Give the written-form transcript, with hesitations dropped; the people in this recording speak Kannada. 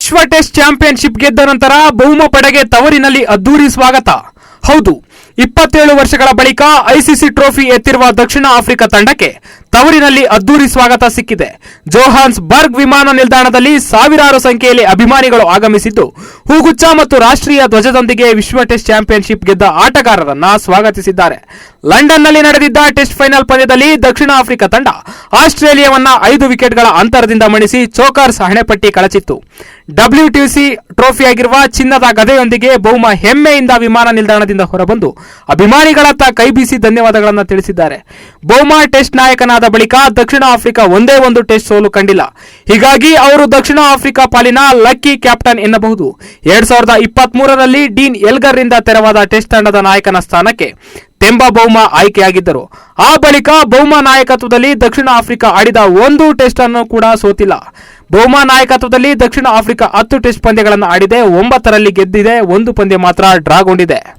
ವಿಶ್ವ ಟೆಸ್ಟ್ ಚಾಂಪಿಯನ್ಶಿಪ್ ಗೆದ್ದ ನಂತರ ಬಹುಮ ಪಡೆಗೆ ತವರಿನಲ್ಲಿ ಅದ್ದೂರಿ ಸ್ವಾಗತ. ಹೌದು, 27 ವರ್ಷಗಳ ಬಳಿಕ ಐಸಿಸಿ ಟ್ರೋಫಿ ಎತ್ತಿರುವ ದಕ್ಷಿಣ ಆಫ್ರಿಕಾ ತಂಡಕ್ಕೆ ತವರಿನಲ್ಲಿ ಅದ್ದೂರಿ ಸ್ವಾಗತ ಸಿಕ್ಕಿದೆ. ಜೋಹಾನ್ಸ್ ಬರ್ಗ್ ವಿಮಾನ ನಿಲ್ದಾಣದಲ್ಲಿ ಸಾವಿರಾರು ಸಂಖ್ಯೆಯಲ್ಲಿ ಅಭಿಮಾನಿಗಳು ಆಗಮಿಸಿದ್ದು ಹೂಗುಚ್ಛ ಮತ್ತು ರಾಷ್ಟ್ರೀಯ ಧ್ವಜದೊಂದಿಗೆ ವಿಶ್ವ ಟೆಸ್ಟ್ ಚಾಂಪಿಯನ್ಶಿಪ್ ಗೆದ್ದ ಆಟಗಾರರನ್ನ ಸ್ವಾಗತಿಸಿದ್ದಾರೆ. ಲಂಡನ್ನಲ್ಲಿ ನಡೆದಿದ್ದ ಟೆಸ್ಟ್ ಫೈನಲ್ ಪಂದ್ಯದಲ್ಲಿ ದಕ್ಷಿಣ ಆಫ್ರಿಕಾ ತಂಡ ಆಸ್ಟ್ರೇಲಿಯಾವನ್ನ 5 ವಿಕೆಟ್ಗಳ ಅಂತರದಿಂದ ಮಣಿಸಿ ಚೋಕರ್ಸ್ ಹಣೆಪಟ್ಟಿ ಕಳಚಿತ್ತು. WTC ಟ್ರೋಫಿಯಾಗಿರುವ ಚಿನ್ನದ ಗದೆಯೊಂದಿಗೆ ಬಹುಮ ಹೆಮ್ಮೆಯಿಂದ ವಿಮಾನ ನಿಲ್ದಾಣದಿಂದ ಹೊರಬಂದು ಅಭಿಮಾನಿಗಳತ್ತ ಕೈಬೀಸಿ ಧನ್ಯವಾದಗಳನ್ನು ತಿಳಿಸಿದ್ದಾರೆ. ಬಹುಮ ಟೆಸ್ಟ್ ನಾಯಕನಾದ ಬಳಿಕ ದಕ್ಷಿಣ ಆಫ್ರಿಕಾ ಒಂದೇ ಒಂದು ಟೆಸ್ಟ್ ಸೋಲು ಕಂಡಿಲ್ಲ. ಹೀಗಾಗಿ ಅವರು ದಕ್ಷಿಣ ಆಫ್ರಿಕಾ ಪಾಲಿನ ಲಕ್ಕಿ ಕ್ಯಾಪ್ಟನ್ ಎನ್ನಬಹುದು. 2023ರಲ್ಲಿ ಡೀನ್ ಎಲ್ಗರ್ ರಿಂದ ತೆರವಾದ ಟೆಸ್ಟ್ ತಂಡದ ನಾಯಕನ ಸ್ಥಾನಕ್ಕೆ ತೆಂಬಾ ಬೌಮಾ ಆಯ್ಕೆಯಾಗಿದ್ದರು. ಆ ಬಳಿಕ ಬೌಮಾ ನಾಯಕತ್ವದಲ್ಲಿ ದಕ್ಷಿಣ ಆಫ್ರಿಕಾ ಆಡಿದ ಒಂದು ಟೆಸ್ಟ್ ಅನ್ನು ಕೂಡ ಸೋತಿಲ್ಲ. ಬೌಮಾ ನಾಯಕತ್ವದಲ್ಲಿ ದಕ್ಷಿಣ ಆಫ್ರಿಕಾ 10 ಟೆಸ್ಟ್ ಪಂದ್ಯಗಳನ್ನು ಆಡಿದೆ, 9ರಲ್ಲಿ ಗೆದ್ದಿದೆ, 1 ಪಂದ್ಯ ಮಾತ್ರ ಡ್ರಾಗೊಂಡಿದೆ.